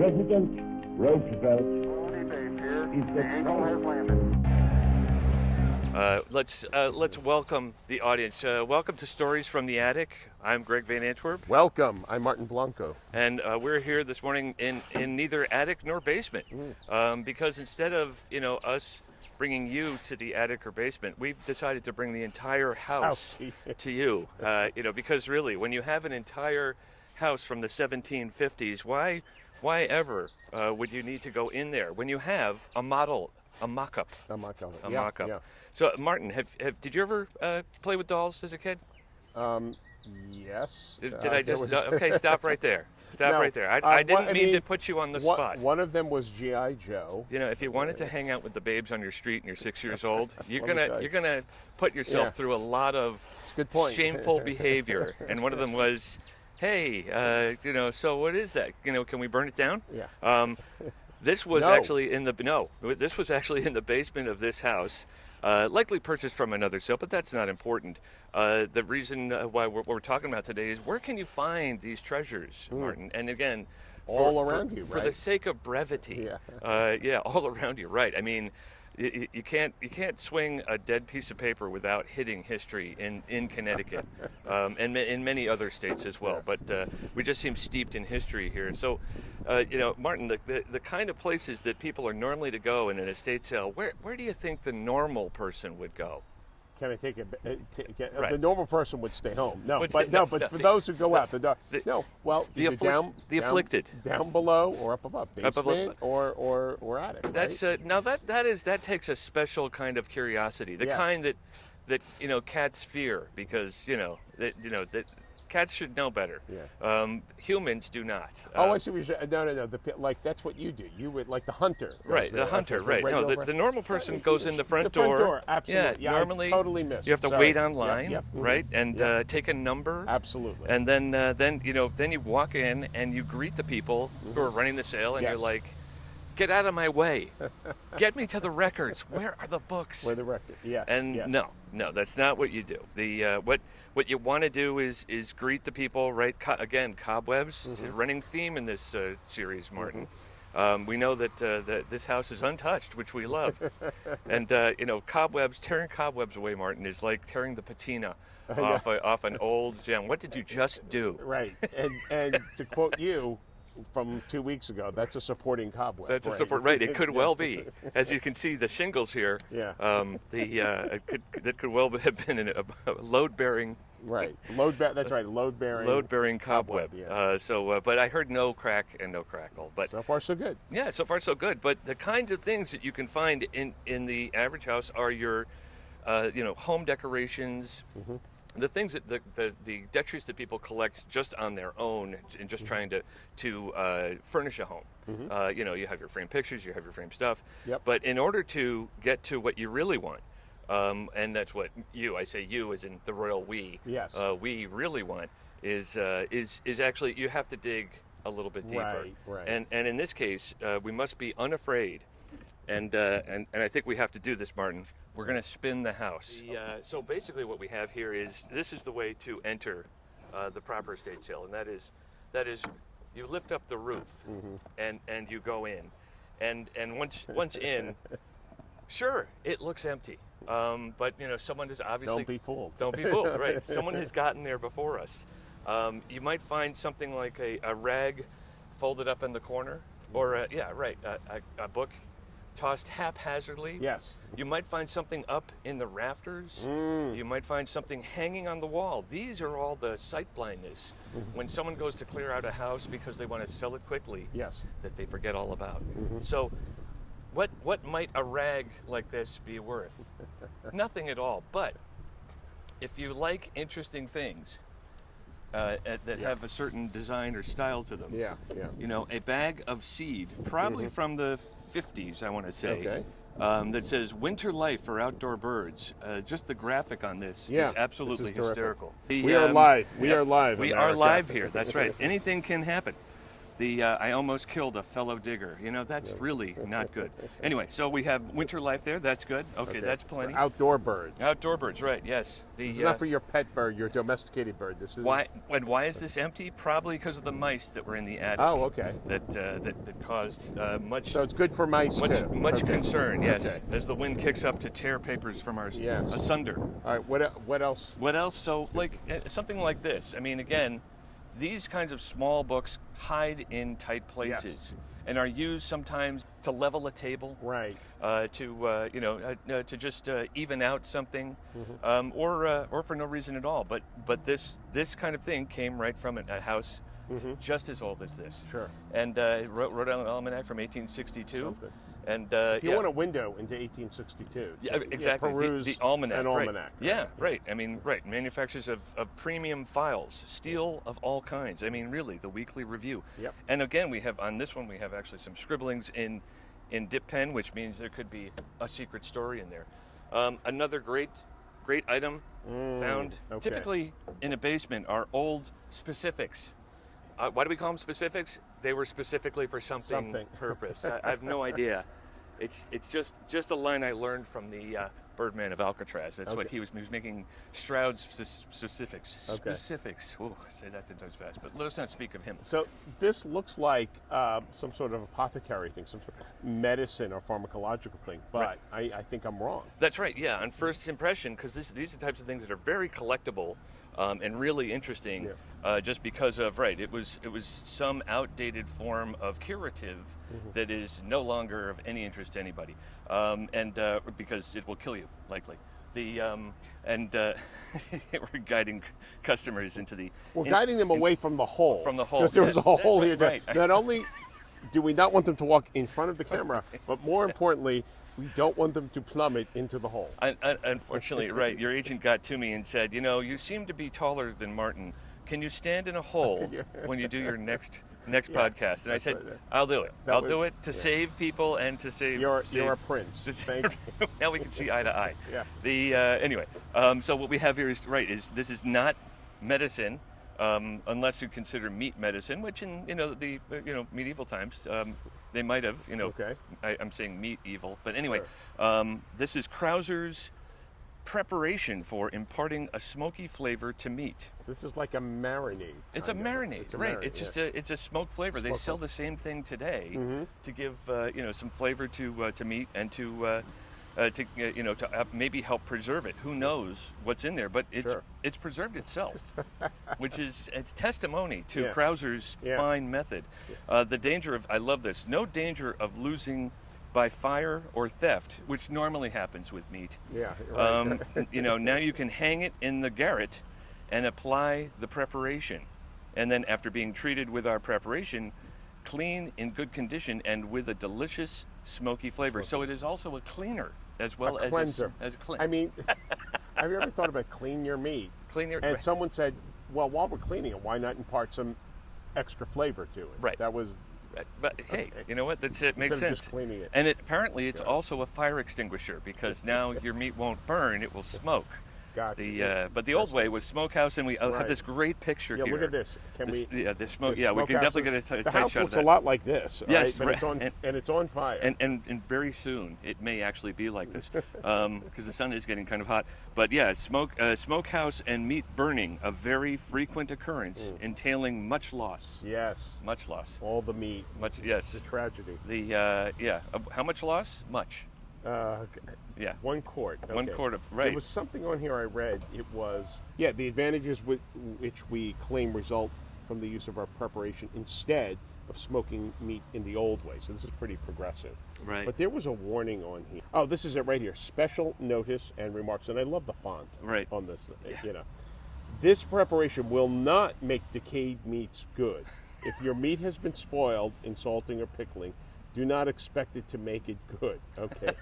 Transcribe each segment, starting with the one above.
President Roosevelt is the Let's welcome the audience. Welcome to Stories from the Attic. I'm Greg Van Antwerp. Welcome. I'm Martin Blanco. And we're here this morning in neither attic nor basement, because instead of us bringing you to the attic or basement, we've decided to bring the entire house to you. Because really, when you have an entire house from the 1750s, why ever would you need to go in there when you have a model, a mock-up? A mock-up. Yeah. So, Martin, did you ever play with dolls as a kid? Yes. Did I just? Okay, stop right there. Right there. I didn't mean to put you on the spot. One of them was G.I. Joe. If you wanted to hang out with the babes on your street and you're 6 years old, you're gonna put yourself through a lot of shameful behavior. And one of them was, hey, so what is that? Can we burn it down? Yeah. This was actually in the basement of this house. Likely purchased from another sale, but that's not important. The reason why we're talking about today is where can you find these treasures, Martin? And again, all around you, for the sake of brevity, all around you, right? I mean, you can't swing a dead piece of paper without hitting history in Connecticut, and in many other states as well. But we just seem steeped in history here. So, Martin, the kind of places that people are normally to go in an estate sale, where do you think the normal person would go? Can I take it? Right. The normal person would stay home. But for those who go out, the afflicted, down below or up above, basement or attic. That's right? Now that takes a special kind of curiosity, the kind that cats fear, because that cats should know better. Yeah. Humans do not. I see what you're saying. No. That's what you do. You would like the hunter. Right, the hunter. Right. No, the normal person goes in the front door. The front door, absolutely. Yeah, normally I totally missed. You have to wait online, right, and Yep. take a number. Absolutely. And then you walk in and you greet the people who are running the sale, and you're like, get out of my way. Get me to the records. Where are the books? Where are the records? Yes. And yes. No, that's not what you do. What you want to do is greet the people, right? Again, cobwebs is a running theme in this series, Martin. We know that this house is untouched, which we love. And tearing cobwebs away, Martin, is like tearing the patina off an old gem. What did you just do? Right. And to quote you from 2 weeks ago, that's a supporting cobweb. That's a support, right? It could well be. As you can see, the shingles here. Yeah. That could well have been a load-bearing. Right. That's right. Load-bearing cobweb. Yeah. But I heard no crack and no crackle. But so far so good. Yeah, so far so good. But the kinds of things that you can find in the average house are your, home decorations. Mm-hmm. The things that the detritus that people collect just on their own and just trying to furnish a home. Mm-hmm. You have your framed pictures, you have your framed stuff. Yep. But in order to get to what you really want, and that's what I say you as in the royal we. Yes. We really want is actually you have to dig a little bit deeper. Right. And in this case, we must be unafraid, and I think we have to do this, Martin. We're going to spin the house. So basically what we have here is, this is the way to enter the proper estate sale, and that is you lift up the roof and you go in. And once in, sure, it looks empty. But someone is obviously... Don't be fooled. Don't be fooled, right. Someone has gotten there before us. You might find something like a rag folded up in the corner, or a book tossed haphazardly. Yes. You might find something up in the rafters. You might find something hanging on the wall. These are all the sight blindness. When someone goes to clear out a house because they want to sell it quickly, that they forget all about. So what might a rag like this be worth? Nothing at all. But if you like interesting things that have a certain design or style to them, a bag of seed, probably from the 50s, I want to say, that says "Winter Life for Outdoor Birds." Just the graphic on this is absolutely hysterical. We are live. We are live. We are live here. That's right. Anything can happen. I almost killed a fellow digger. You know, that's really not good. Anyway, so we have winter life there. That's good. Okay, that's plenty. Outdoor birds. Outdoor birds, right? Yes. This is not for your pet bird, your domesticated bird. This is why is this empty? Probably because of the mice that were in the attic. Oh, okay. That caused much. So it's good for mice too. Much concern. Yes. As the wind kicks up to tear papers from our asunder. All right. What else? What else? So like something like this. I mean, again. These kinds of small books hide in tight places and are used sometimes to level a table, right? To just even out something, or for no reason at all. But this kind of thing came right from a house just as old as this. Sure. And Rhode Island Almanac from 1862. Something. And if you want a window into 1862, yeah, exactly. Peruse the almanac, an almanac. Right. Yeah, right. I mean, right. Manufacturers of premium files, steel of all kinds. I mean, really, the weekly review. Yep. And again, we have on this one, we have actually some scribblings in dip pen, which means there could be a secret story in there. Another great item found typically in a basement are old specifics. Why do we call them specifics? They were specifically for something purpose. I have no idea. It's just a line I learned from the Birdman of Alcatraz. That's what he was making Stroud's specifics. Okay. Specifics. Ooh, say that 10 times fast. But let us not speak of him. So this looks like some sort of apothecary thing, some sort of medicine or pharmacological thing. But I think I'm wrong. That's right. Yeah. On first impression, because these are the types of things that are very collectible. And really interesting, just because of it was some outdated form of curative that is no longer of any interest to anybody, and because it will kill you likely. We're guiding customers into the guiding them away from the hole. From the hole, because there was a hole here. Right. Not only do we not want them to walk in front of the camera, but more importantly. We don't want them to plummet into the hole. Unfortunately, right. Your agent got to me and said, you seem to be taller than Martin. Can you stand in a hole when you do your next podcast? And I said, I'll do it. I'll do it to save people and to save... You're a prince. Thank you. Now we can see eye to eye. Yeah. Anyway, so what we have here is this is not medicine. Unless you consider meat medicine, which in the medieval times they might have. Okay. I'm saying meat evil, but anyway, this is Krauser's preparation for imparting a smoky flavor to meat. This is like a marinade. It's a marinade, right? It's just it's a smoked flavor. They sell the same thing today to give some flavor to meat and to maybe help preserve it. Who knows what's in there? But it's preserved itself, which is testimony to Krauser's fine method. The danger of, I love this, no danger of losing by fire or theft, which normally happens with meat. Yeah. Right. Now you can hang it in the garret and apply the preparation, and then after being treated with our preparation, clean in good condition and with a delicious smoky flavor. So it is also a cleaner as well as cleanser. As a cleanser. I mean, have you ever thought about clean your meat? And someone said, well, while we're cleaning it, why not impart some extra flavor to it? Right. That was... But hey, you know what? That's it. Makes sense. Just cleaning it. And apparently it's also a fire extinguisher because now your meat won't burn; it will smoke. Gotcha. But the old way was smokehouse, and we have this great picture here. Yeah, look at this. The smoke. Yeah, we can definitely get a tight shot of that. The house looks a lot like this. Yes, right? But it's on fire. And very soon it may actually be like this, because the sun is getting kind of hot. But yeah, smokehouse and meat burning, a very frequent occurrence, entailing much loss. Yes. Much loss. All the meat. Much. Yes. The tragedy. How much loss? Much. Yeah. 1 quart. Okay. 1 quart of, right. There was something on here I read. It was, the advantages with which we claim result from the use of our preparation instead of smoking meat in the old way. So this is pretty progressive. Right. But there was a warning on here. Oh, this is it right here. Special notice and remarks. And I love the font on this. Yeah. This preparation will not make decayed meats good. If your meat has been spoiled in salting or pickling, do not expect it to make it good. Okay.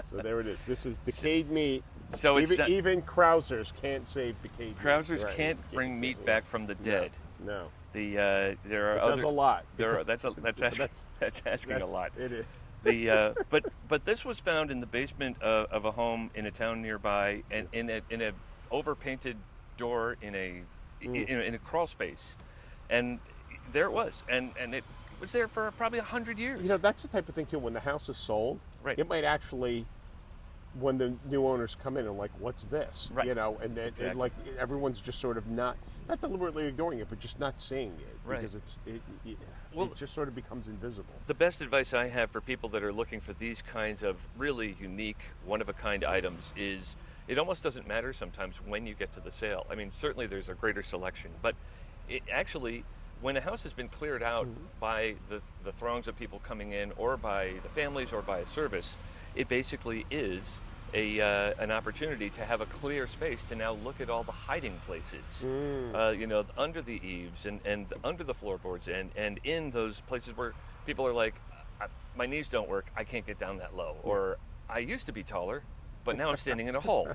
So there it is. This is decayed meat. So even Krausers can't save decayed meat. Krausers can't bring meat back from the dead. No. There are other. That's a lot. That's asking a lot. It is. But this was found in the basement of a home in a town nearby, and in a overpainted door in a crawl space, and there it was, and it was there for probably 100 years. You know, that's the type of thing too. When the house is sold, right, it might actually, when the new owners come in and like, what's this? Right. You know, and then Exactly. and like everyone's just sort of not deliberately ignoring it, but just not seeing it, right, because it just sort of becomes invisible. The best advice I have for people that are looking for these kinds of really unique, one-of-a-kind items is it almost doesn't matter sometimes when you get to the sale. I mean, certainly there's a greater selection, but it actually, when a house has been cleared out by the throngs of people coming in, or by the families, or by a service, it basically is an opportunity to have a clear space to now look at all the hiding places, you know, under the eaves and under the floorboards, and in those places where people are like, my knees don't work, I can't get down that low, or I used to be taller, but now I'm standing in a hole.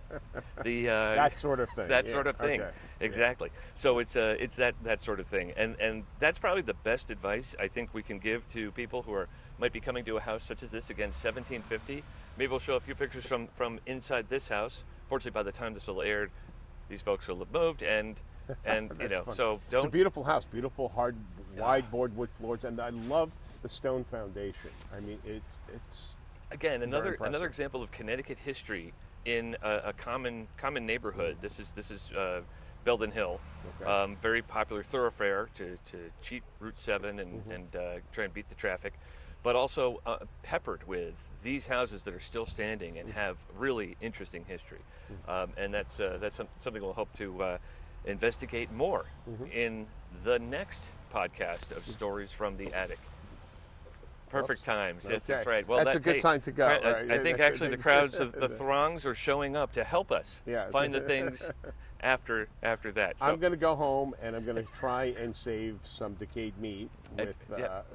That sort of thing. That sort of thing. Okay. Exactly. So it's that sort of thing, and that's probably the best advice I think we can give to people who might be coming to a house such as this. Again, 1750. Maybe we'll show a few pictures from inside this house. Fortunately, by the time this will air, these folks will have moved, and you know, so don't. It's a beautiful house, beautiful hard, wide board wood floors, and I love the stone foundation. I mean, it's again another example of Connecticut history in a common neighborhood. This is Belden Hill, okay. Very popular thoroughfare to cheat Route 7 and try and beat the traffic, but also peppered with these houses that are still standing and have really interesting history, and that's something we'll hope to investigate more in the next podcast of Stories from the Attic. Perfect times. Okay. Yes, that's right. Well, that's a good time to go. Right? I think actually the crowds, the throngs are showing up to help us find the things after that. So, I'm going to go home and I'm going to try and save some decayed meat with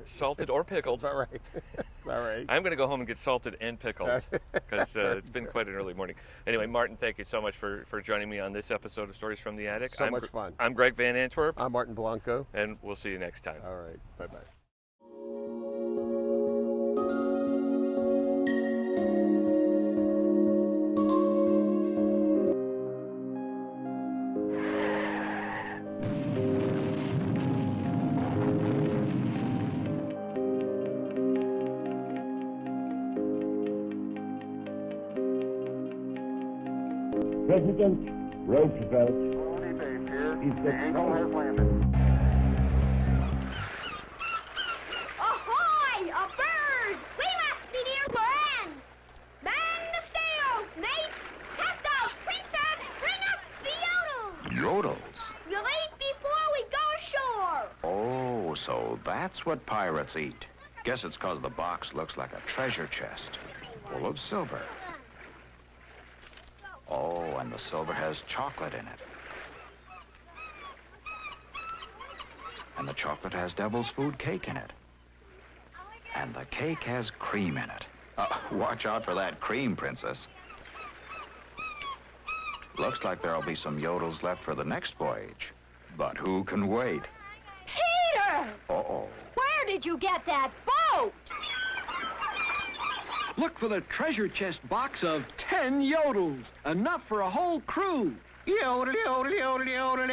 salted or pickled. All right. All right. I'm going to go home and get salted and pickled because it's been quite an early morning. Anyway, Martin, thank you so much for joining me on this episode of Stories from the Attic. So much fun. I'm Greg Van Antwerp. I'm Martin Blanco. And we'll see you next time. All right. Bye-bye. President Roosevelt is the Ahoy! A bird! We must be near land! Man the sails, mates! Tack those princess! Bring us the yodels! Yodels? We'll eat before we go ashore! Oh, so that's what pirates eat. Guess it's 'cause the box looks like a treasure chest full of silver. Oh, and the silver has chocolate in it. And the chocolate has devil's food cake in it. And the cake has cream in it. Watch out for that cream, Princess. Looks like there'll be some yodels left for the next voyage. But who can wait? Peter! Uh-oh. Where did you get that boat? Look for the treasure chest box of 10 yodels, enough for a whole crew. Yodel, yodel, yodel, yodel,